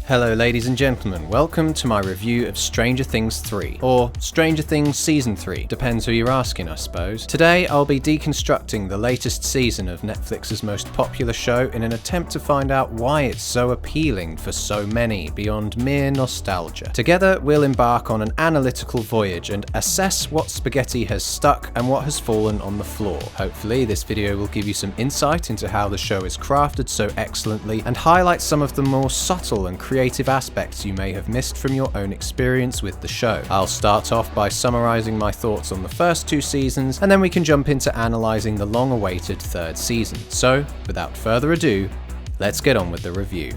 Hello ladies and gentlemen, welcome to my review of Stranger Things 3, or Stranger Things Season 3, depends who you're asking I suppose. Today I'll be deconstructing the latest season of Netflix's most popular show in an attempt to find out why it's so appealing for so many beyond mere nostalgia. Together we'll embark on an analytical voyage and assess what spaghetti has stuck and what has fallen on the floor. Hopefully this video will give you some insight into how the show is crafted so excellently and highlight some of the more subtle and creative aspects you may have missed from your own experience with the show. I'll start off by summarizing my thoughts on the first two seasons, and then we can jump into analyzing the long-awaited third season. So, without further ado, let's get on with the review.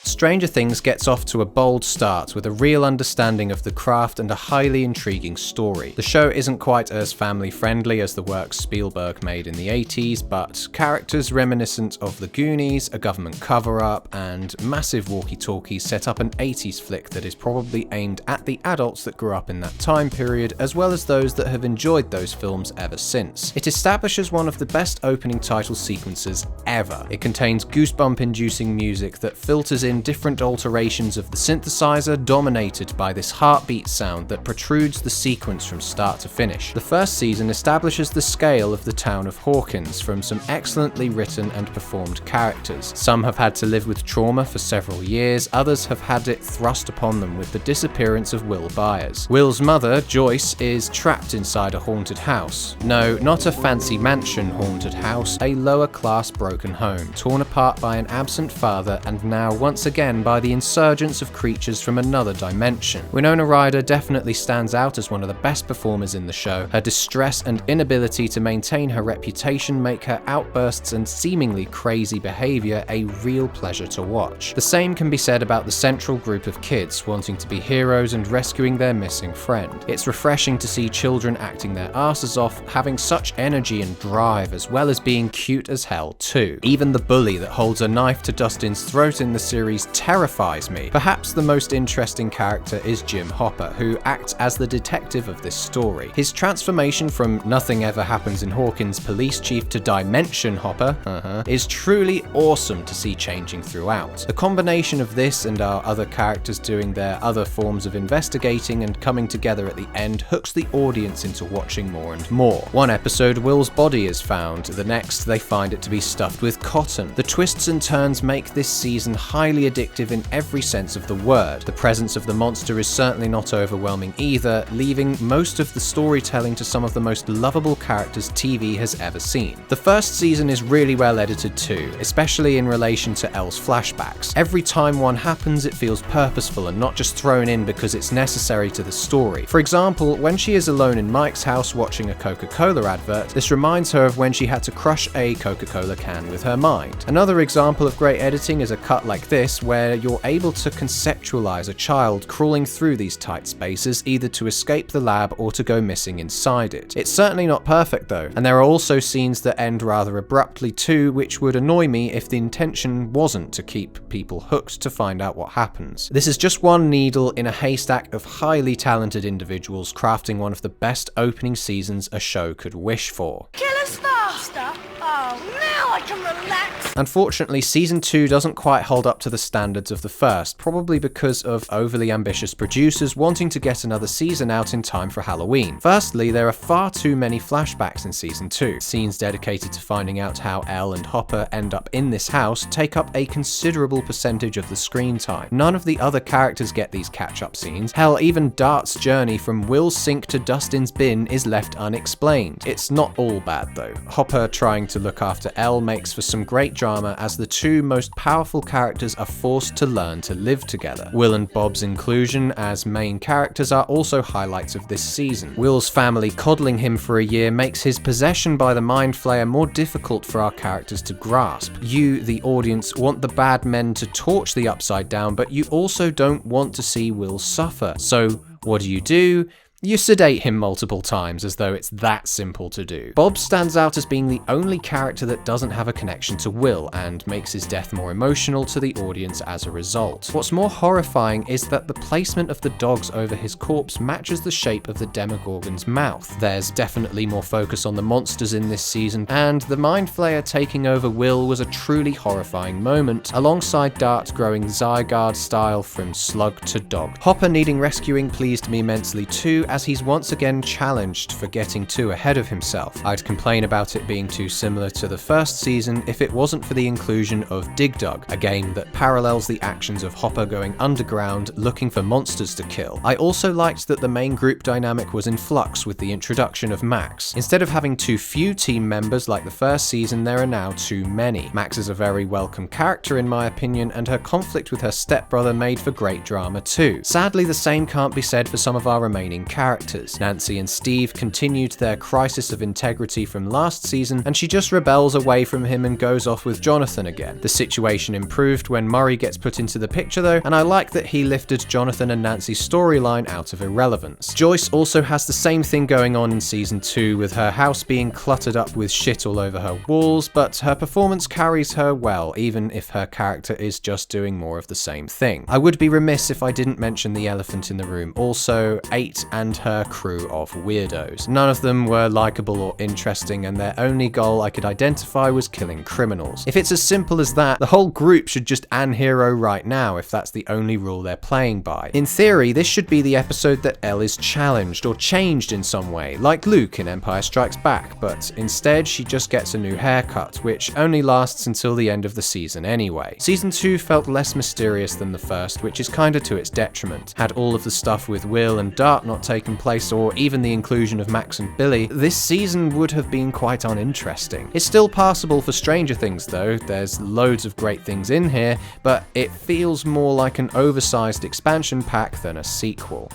Stranger Things gets off to a bold start with a real understanding of the craft and a highly intriguing story. The show isn't quite as family-friendly as the works Spielberg made in the 80s, but characters reminiscent of the Goonies, a government cover-up, and massive walkie-talkies set up an 80s flick that is probably aimed at the adults that grew up in that time period, as well as those that have enjoyed those films ever since. It establishes one of the best opening title sequences ever. It contains goosebump-inducing music that filters in different alterations of the synthesizer, dominated by this heartbeat sound that protrudes the sequence from start to finish. The first season establishes the scale of the town of Hawkins from some excellently written and performed characters. Some have had to live with trauma for several years, others have had it thrust upon them with the disappearance of Will Byers. Will's mother, Joyce, is trapped inside a haunted house. No, not a fancy mansion haunted house, a lower class broken home, torn apart by an absent father and now once again by the insurgence of creatures from another dimension. Winona Ryder definitely stands out as one of the best performers in the show. Her distress and inability to maintain her reputation make her outbursts and seemingly crazy behavior a real pleasure to watch. The same can be said about the central group of kids wanting to be heroes and rescuing their missing friend. It's refreshing to see children acting their asses off, having such energy and drive, as well as being cute as hell too. Even the bully that holds a knife to Dustin's throat in the series terrifies me. Perhaps the most interesting character is Jim Hopper, who acts as the detective of this story. His transformation from nothing ever happens in Hawkins police chief to Dimension Hopper is truly awesome to see changing throughout. The combination of this and our other characters doing their other forms of investigating and coming together at the end hooks the audience into watching more and more. One episode, Will's body is found. The next, they find it to be stuffed with cotton. The twists and turns make this season highly addictive in every sense of the word. The presence of the monster is certainly not overwhelming either, leaving most of the storytelling to some of the most lovable characters TV has ever seen. The first season is really well edited too, especially in relation to Elle's flashbacks. Every time one happens, it feels purposeful and not just thrown in because it's necessary to the story. For example, when she is alone in Mike's house watching a Coca-Cola advert, this reminds her of when she had to crush a Coca-Cola can with her mind. Another example of great editing is a cut like this, where you're able to conceptualize a child crawling through these tight spaces, either to escape the lab or to go missing inside it. It's certainly not perfect though, and there are also scenes that end rather abruptly too, which would annoy me if the intention wasn't to keep people hooked to find out what happens. This is just one needle in a haystack of highly talented individuals crafting one of the best opening seasons a show could wish for. Killer Star! Oh, now I can relax! Unfortunately, Season 2 doesn't quite hold up to the standards of the first, probably because of overly ambitious producers wanting to get another season out in time for Halloween. Firstly, there are far too many flashbacks in Season 2. Scenes dedicated to finding out how Elle and Hopper end up in this house take up a considerable percentage of the screen time. None of the other characters get these catch-up scenes. Hell, even Dart's journey from Will's sink to Dustin's bin is left unexplained. It's not all bad though. Hopper trying to look after Elle makes for some great drama as the two most powerful characters are forced to learn to live together. Will and Bob's inclusion as main characters are also highlights of this season. Will's family coddling him for a year makes his possession by the Mind Flayer more difficult for our characters to grasp. You, the audience, want the bad men to torch the Upside Down, but you also don't want to see Will suffer. So what do? You sedate him multiple times as though it's that simple to do. Bob stands out as being the only character that doesn't have a connection to Will and makes his death more emotional to the audience as a result. What's more horrifying is that the placement of the dogs over his corpse matches the shape of the Demogorgon's mouth. There's definitely more focus on the monsters in this season, and the Mind Flayer taking over Will was a truly horrifying moment, alongside Dart growing Zygarde style from slug to dog. Hopper needing rescuing pleased me immensely too, as he's once again challenged for getting too ahead of himself. I'd complain about it being too similar to the first season if it wasn't for the inclusion of Dig Dug, a game that parallels the actions of Hopper going underground looking for monsters to kill. I also liked that the main group dynamic was in flux with the introduction of Max. Instead of having too few team members like the first season, there are now too many. Max is a very welcome character in my opinion, and her conflict with her stepbrother made for great drama too. Sadly, the same can't be said for some of our remaining characters. Nancy and Steve continued their crisis of integrity from last season, and she just rebels away from him and goes off with Jonathan again. The situation improved when Murray gets put into the picture though, and I like that he lifted Jonathan and Nancy's storyline out of irrelevance. Joyce also has the same thing going on in season 2, with her house being cluttered up with shit all over her walls, but her performance carries her well, even if her character is just doing more of the same thing. I would be remiss if I didn't mention the elephant in the room also, 8 and her crew of weirdos. None of them were likable or interesting, and their only goal I could identify was killing criminals. If it's as simple as that, the whole group should just Ann Hero right now if that's the only rule they're playing by. In theory, this should be the episode that Elle is challenged or changed in some way, like Luke in Empire Strikes Back, but instead she just gets a new haircut, which only lasts until the end of the season anyway. Season 2 felt less mysterious than the first, which is kinda to its detriment. Had all of the stuff with Will and Dart not taken place, or even the inclusion of Max and Billy, this season would have been quite uninteresting. It's still passable for Stranger Things though, there's loads of great things in here, but it feels more like an oversized expansion pack than a sequel.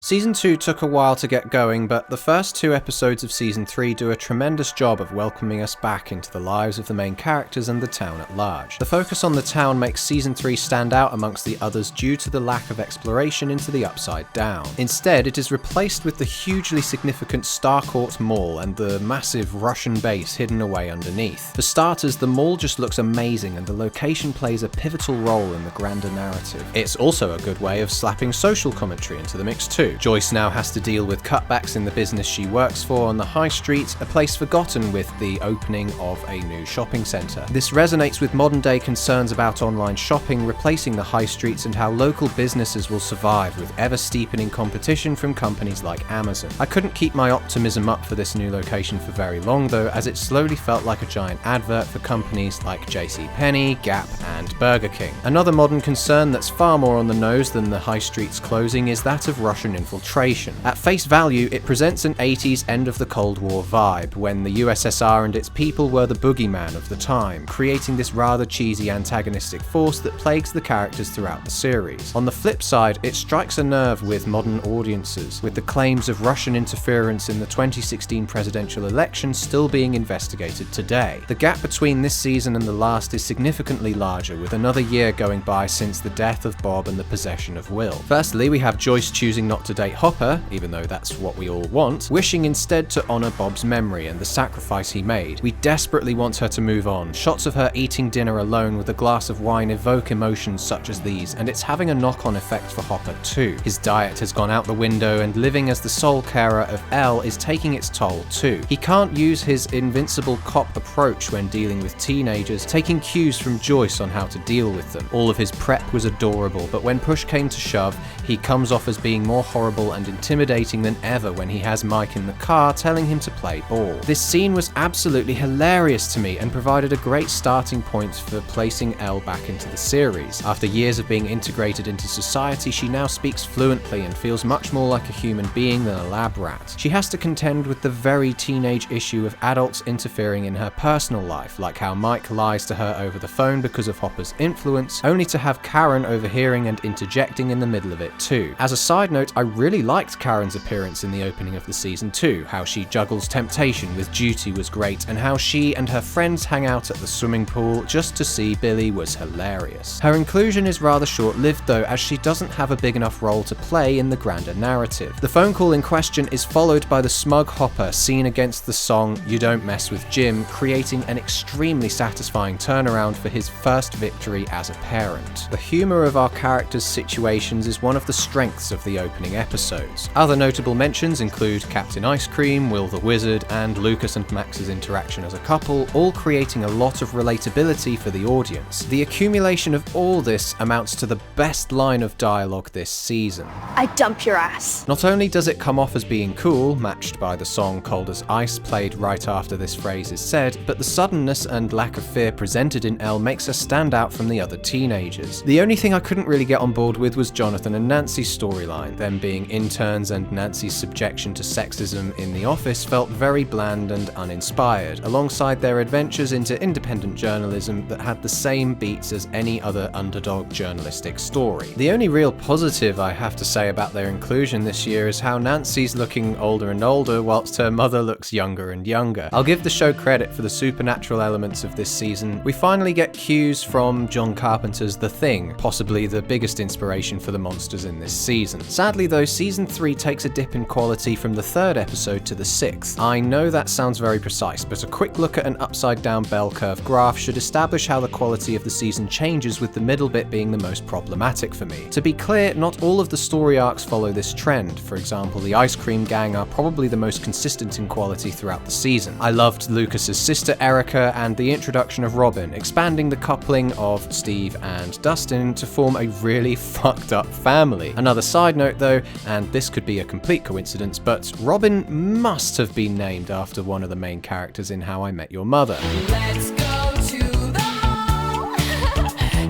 Season 2 took a while to get going, but the first 2 episodes of Season 3 do a tremendous job of welcoming us back into the lives of the main characters and the town at large. The focus on the town makes Season 3 stand out amongst the others due to the lack of exploration into the Upside Down. Instead, it is replaced with the hugely significant Starcourt Mall and the massive Russian base hidden away underneath. For starters, the mall just looks amazing, and the location plays a pivotal role in the grander narrative. It's also a good way of slapping social commentary into the mix too. Joyce now has to deal with cutbacks in the business she works for on the high street, a place forgotten with the opening of a new shopping centre. This resonates with modern day concerns about online shopping replacing the high streets and how local businesses will survive with ever steepening competition from companies like Amazon. I couldn't keep my optimism up for this new location for very long though, as it slowly felt like a giant advert for companies like JCPenney, Gap and Burger King. Another modern concern that's far more on the nose than the high streets closing is that of Russian infiltration. At face value, it presents an 80s end of the Cold War vibe, when the USSR and its people were the boogeyman of the time, creating this rather cheesy antagonistic force that plagues the characters throughout the series. On the flip side, it strikes a nerve with modern audiences, with the claims of Russian interference in the 2016 presidential election still being investigated today. The gap between this season and the last is significantly larger, with another year going by since the death of Bob and the possession of Will. Firstly, we have Joyce choosing not to date Hopper, even though that's what we all want, wishing instead to honour Bob's memory and the sacrifice he made. We desperately want her to move on. Shots of her eating dinner alone with a glass of wine evoke emotions such as these, and it's having a knock-on effect for Hopper too. His diet has gone out the window, and living as the sole carer of Elle is taking its toll too. He can't use his invincible cop approach when dealing with teenagers, taking cues from Joyce on how to deal with them. All of his prep was adorable, but when push came to shove, he comes off as being more horrible and intimidating than ever when he has Mike in the car telling him to play ball. This scene was absolutely hilarious to me and provided a great starting point for placing Elle back into the series. After years of being integrated into society, she now speaks fluently and feels much more like a human being than a lab rat. She has to contend with the very teenage issue of adults interfering in her personal life, like how Mike lies to her over the phone because of Hopper's influence, only to have Karen overhearing and interjecting in the middle of it too. As a side note, I really liked Karen's appearance in the opening of the season too. How she juggles temptation with duty was great, and how she and her friends hang out at the swimming pool just to see Billy was hilarious. Her inclusion is rather short-lived though, as she doesn't have a big enough role to play in the grander narrative. The phone call in question is followed by the smug Hopper scene against the song You Don't Mess With Jim, creating an extremely satisfying turnaround for his first victory as a parent. The humour of our characters' situations is one of the strengths of the opening episodes. Other notable mentions include Captain Ice Cream, Will the Wizard, and Lucas and Max's interaction as a couple, all creating a lot of relatability for the audience. The accumulation of all this amounts to the best line of dialogue this season. I dump your ass. Not only does it come off as being cool, matched by the song Cold as Ice played right after this phrase is said, but the suddenness and lack of fear presented in Elle makes her stand out from the other teenagers. The only thing I couldn't really get on board with was Jonathan and Nancy's storyline. Them being interns and Nancy's subjection to sexism in the office felt very bland and uninspired, alongside their adventures into independent journalism that had the same beats as any other underdog journalistic story. The only real positive I have to say about their inclusion this year is how Nancy's looking older and older whilst her mother looks younger and younger. I'll give the show credit for the supernatural elements of this season. We finally get cues from John Carpenter's The Thing, possibly the biggest inspiration for the monsters in this season. Sadly though, season 3 takes a dip in quality from the 3rd episode to the 6th. I know that sounds very precise, but a quick look at an upside down bell curve graph should establish how the quality of the season changes, with the middle bit being the most problematic for me. To be clear, not all of the story arcs follow this trend. For example, the Ice Cream Gang are probably the most consistent in quality throughout the season. I loved Lucas's sister Erica and the introduction of Robin, expanding the coupling of Steve and Dustin to form a really fucked up family. Another side note though, and this could be a complete coincidence, but Robin must have been named after one of the main characters in How I Met Your Mother. Let's go to the mall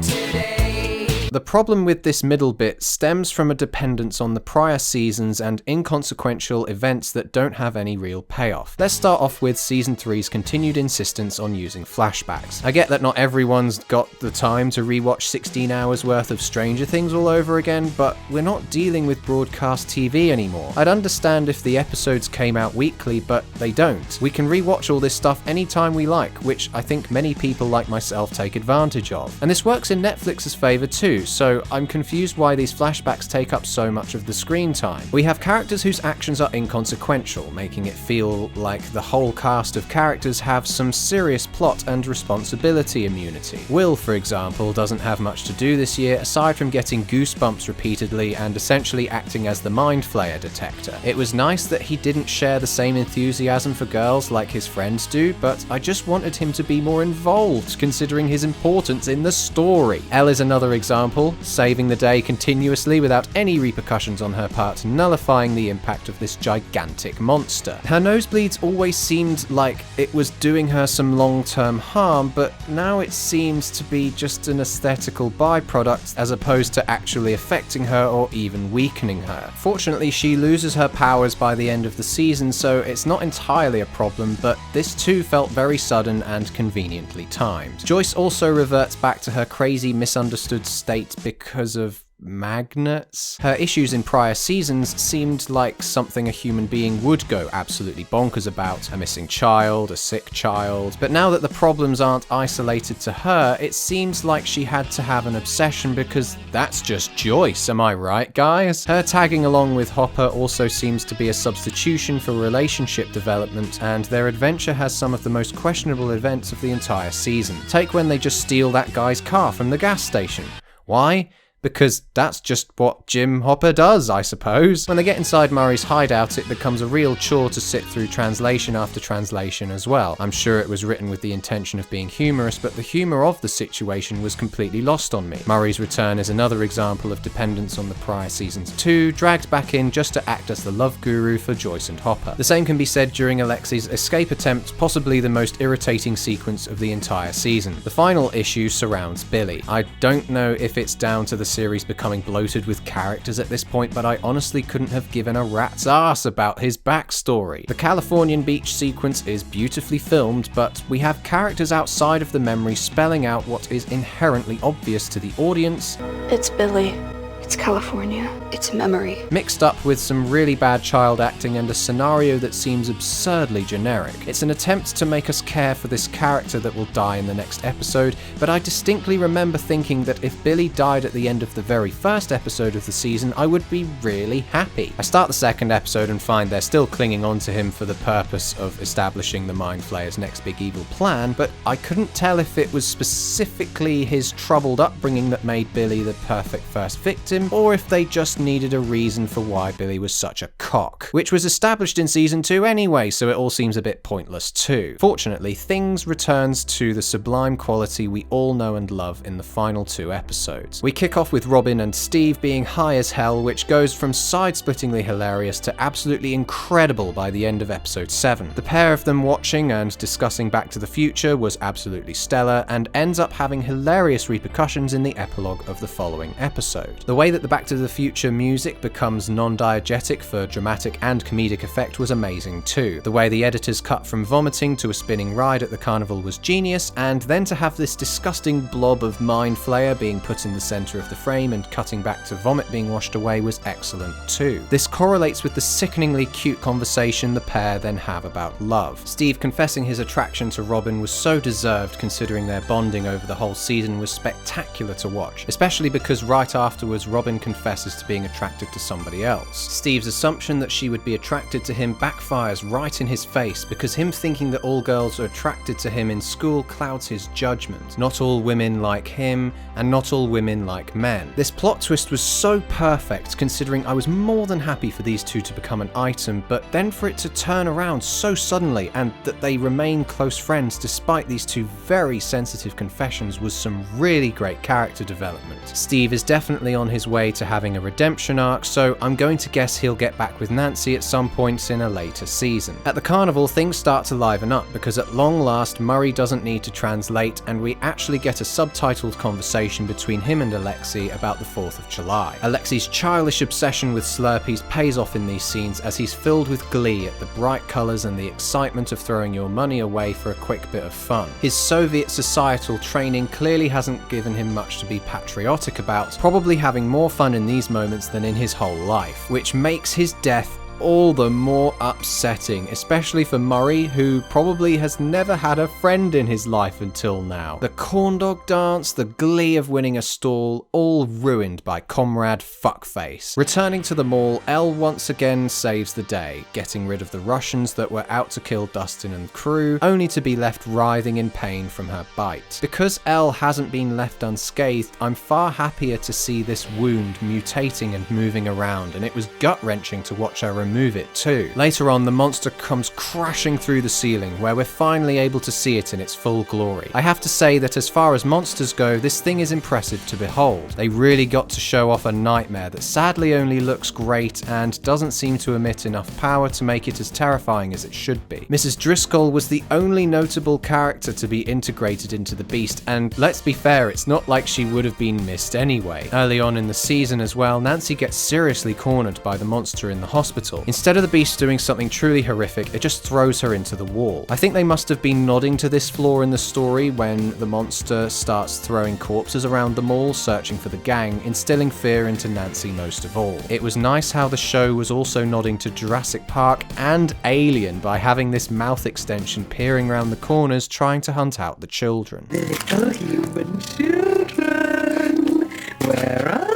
today. The problem with this middle bit stems from a dependence on the prior seasons and inconsequential events that don't have any real payoff. Let's start off with season 3's continued insistence on using flashbacks. I get that not everyone's got the time to rewatch 16 hours worth of Stranger Things all over again, but we're not dealing with broadcast TV anymore. I'd understand if the episodes came out weekly, but they don't. We can rewatch all this stuff anytime we like, which I think many people like myself take advantage of. And this works in Netflix's favour too, so I'm confused why these flashbacks take up so much of the screen time. We have characters whose actions are inconsequential, making it feel like the whole cast of characters have some serious plot and responsibility immunity. Will, for example, doesn't have much to do this year aside from getting goosebumps repeatedly and essentially acting as the mind flayer detector. It was nice that he didn't share the same enthusiasm for girls like his friends do, but I just wanted him to be more involved considering his importance in the story. Elle is another example, saving the day continuously without any repercussions on her part, nullifying the impact of this gigantic monster. Her nosebleeds always seemed like it was doing her some long-term harm, but now it seems to be just an aesthetical byproduct as opposed to actually affecting her or even weakening her. Fortunately, she loses her powers by the end of the season, so it's not entirely a problem, but this too felt very sudden and conveniently timed. Joyce also reverts back to her crazy misunderstood state because of magnets. Her issues in prior seasons seemed like something a human being would go absolutely bonkers about, a missing child, a sick child, but now that the problems aren't isolated to her, it seems like she had to have an obsession because that's just Joyce, am I right, guys? Her tagging along with Hopper also seems to be a substitution for relationship development, and their adventure has some of the most questionable events of the entire season. Take when they just steal that guy's car from the gas station. Why? Because that's just what Jim Hopper does, I suppose. When they get inside Murray's hideout, it becomes a real chore to sit through translation after translation as well. I'm sure it was written with the intention of being humorous, but the humour of the situation was completely lost on me. Murray's return is another example of dependence on the prior seasons too, dragged back in just to act as the love guru for Joyce and Hopper. The same can be said during Alexi's escape attempt, possibly the most irritating sequence of the entire season. The final issue surrounds Billy. I don't know if it's down to the series becoming bloated with characters at this point, but I honestly couldn't have given a rat's ass about his backstory. The Californian beach sequence is beautifully filmed, but we have characters outside of the memory spelling out what is inherently obvious to the audience. It's Billy. It's California. It's memory. Mixed up with some really bad child acting and a scenario that seems absurdly generic. It's an attempt to make us care for this character that will die in the next episode, but I distinctly remember thinking that if Billy died at the end of the very first episode of the season, I would be really happy. I start the second episode and find they're still clinging on to him for the purpose of establishing the Mind Flayer's next big evil plan, but I couldn't tell if it was specifically his troubled upbringing that made Billy the perfect first victim, or if they just needed a reason for why Billy was such a cock, which was established in season 2 anyway, so it all seems a bit pointless too. Fortunately, things returns to the sublime quality we all know and love in the final 2 episodes. We kick off with Robin and Steve being high as hell, which goes from side-splittingly hilarious to absolutely incredible by the end of episode 7. The pair of them watching and discussing Back to the Future was absolutely stellar, and ends up having hilarious repercussions in the epilogue of the following episode. The way that the Back to the Future music becomes non-diegetic for dramatic and comedic effect was amazing too. The way the editors cut from vomiting to a spinning ride at the carnival was genius, and then to have this disgusting blob of Mind Flayer being put in the center of the frame and cutting back to vomit being washed away was excellent too. This correlates with the sickeningly cute conversation the pair then have about love. Steve confessing his attraction to Robin was so deserved, considering their bonding over the whole season was spectacular to watch, especially because right afterwards Robin confesses to being attracted to somebody else. Steve's assumption that she would be attracted to him backfires right in his face, because him thinking that all girls are attracted to him in school clouds his judgment. Not all women like him, and not all women like men. This plot twist was so perfect, considering I was more than happy for these two to become an item, but then for it to turn around so suddenly and that they remain close friends despite these two very sensitive confessions was some really great character development. Steve is definitely on his way to having a redemption arc, so I'm going to guess he'll get back with Nancy at some points in a later season. At the carnival, things start to liven up because at long last Murray doesn't need to translate, and we actually get a subtitled conversation between him and Alexei about the 4th of July. Alexei's childish obsession with Slurpees pays off in these scenes as he's filled with glee at the bright colours and the excitement of throwing your money away for a quick bit of fun. His Soviet societal training clearly hasn't given him much to be patriotic about, probably having more fun in these moments than in his whole life, which makes his death all the more upsetting, especially for Murray, who probably has never had a friend in his life until now. The corn dog dance, the glee of winning a stall, all ruined by Comrade Fuckface. Returning to the mall, Elle once again saves the day, getting rid of the Russians that were out to kill Dustin and crew, only to be left writhing in pain from her bite. Because Elle hasn't been left unscathed, I'm far happier to see this wound mutating and moving around, and it was gut-wrenching to watch her remove it too. Later on, the monster comes crashing through the ceiling, where we're finally able to see it in its full glory. I have to say that as far as monsters go, this thing is impressive to behold. They really got to show off a nightmare that sadly only looks great and doesn't seem to emit enough power to make it as terrifying as it should be. Mrs. Driscoll was the only notable character to be integrated into the beast, and let's be fair, it's not like she would have been missed anyway. Early on in the season as well, Nancy gets seriously cornered by the monster in the hospital. Instead of the beast doing something truly horrific, it just throws her into the wall. I think they must have been nodding to this flaw in the story when the monster starts throwing corpses around the mall, searching for the gang, instilling fear into Nancy most of all. It was nice how the show was also nodding to Jurassic Park and Alien by having this mouth extension peering around the corners trying to hunt out the children. Little human children, where are you?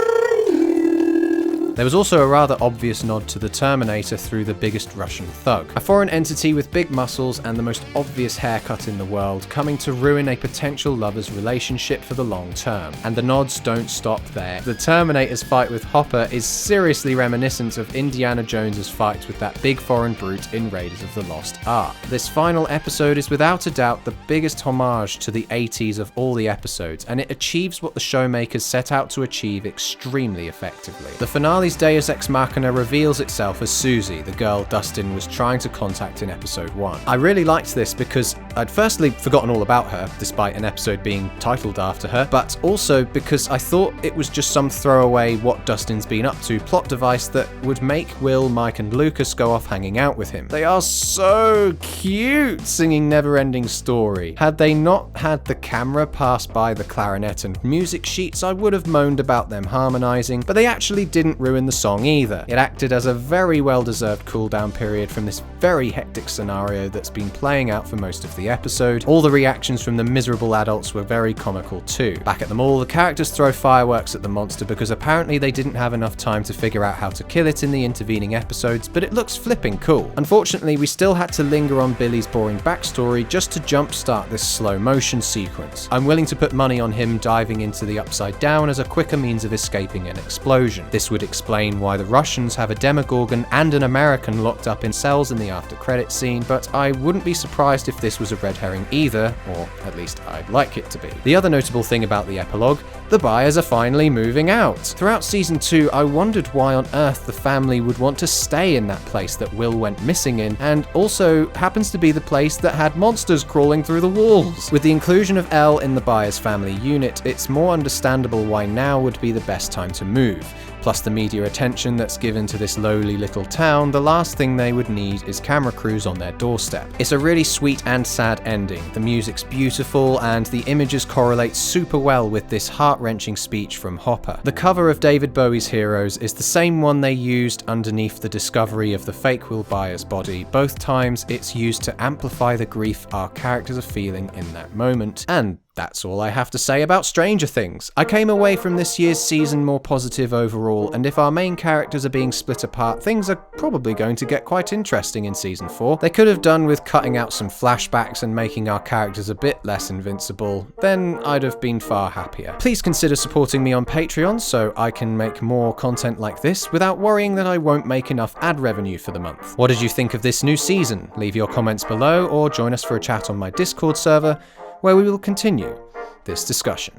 There was also a rather obvious nod to the Terminator through the biggest Russian thug, a foreign entity with big muscles and the most obvious haircut in the world, coming to ruin a potential lover's relationship for the long term. And the nods don't stop there. The Terminator's fight with Hopper is seriously reminiscent of Indiana Jones's fight with that big foreign brute in Raiders of the Lost Ark. This final episode is without a doubt the biggest homage to the 80s of all the episodes, and it achieves what the showmakers set out to achieve extremely effectively. The finale family's deus ex machina reveals itself as Susie, the girl Dustin was trying to contact in episode 1. I really liked this because I'd firstly forgotten all about her, despite an episode being titled after her, but also because I thought it was just some throwaway what Dustin's been up to plot device that would make Will, Mike and Lucas go off hanging out with him. They are so cute singing Neverending Story. Had they not had the camera pass by the clarinet and music sheets, I would have moaned about them harmonizing, but they actually didn't ruin the song either. It acted as a very well-deserved cool-down period from this very hectic scenario that's been playing out for most of the episode. All the reactions from the miserable adults were very comical too. Back at the mall, the characters throw fireworks at the monster because apparently they didn't have enough time to figure out how to kill it in the intervening episodes, but it looks flipping cool. Unfortunately, we still had to linger on Billy's boring backstory just to jumpstart this slow motion sequence. I'm willing to put money on him diving into the Upside Down as a quicker means of escaping an explosion. This would explain why the Russians have a Demogorgon and an American locked up in cells in the after-credits scene, but I wouldn't be surprised if this was a red herring either, or at least I'd like it to be. The other notable thing about the epilogue, the buyers are finally moving out. Throughout season 2, I wondered why on earth the family would want to stay in that place that Will went missing in, and also happens to be the place that had monsters crawling through the walls. With the inclusion of Elle in the buyer's family unit, it's more understandable why now would be the best time to move. Plus the media attention that's given to this lowly little town, the last thing they would need is camera crews on their doorstep. It's a really sweet and sad ending. The music's beautiful and the images correlate super well with this heart-wrenching speech from Hopper. The cover of David Bowie's Heroes is the same one they used underneath the discovery of the fake Will Byers body. Both times it's used to amplify the grief our characters are feeling in that moment. And that's all I have to say about Stranger Things. I came away from this year's season more positive overall, and if our main characters are being split apart, things are probably going to get quite interesting in season 4. They could have done with cutting out some flashbacks and making our characters a bit less invincible, then I'd have been far happier. Please consider supporting me on Patreon so I can make more content like this without worrying that I won't make enough ad revenue for the month. What did you think of this new season? Leave your comments below or join us for a chat on my Discord server, where we will continue this discussion.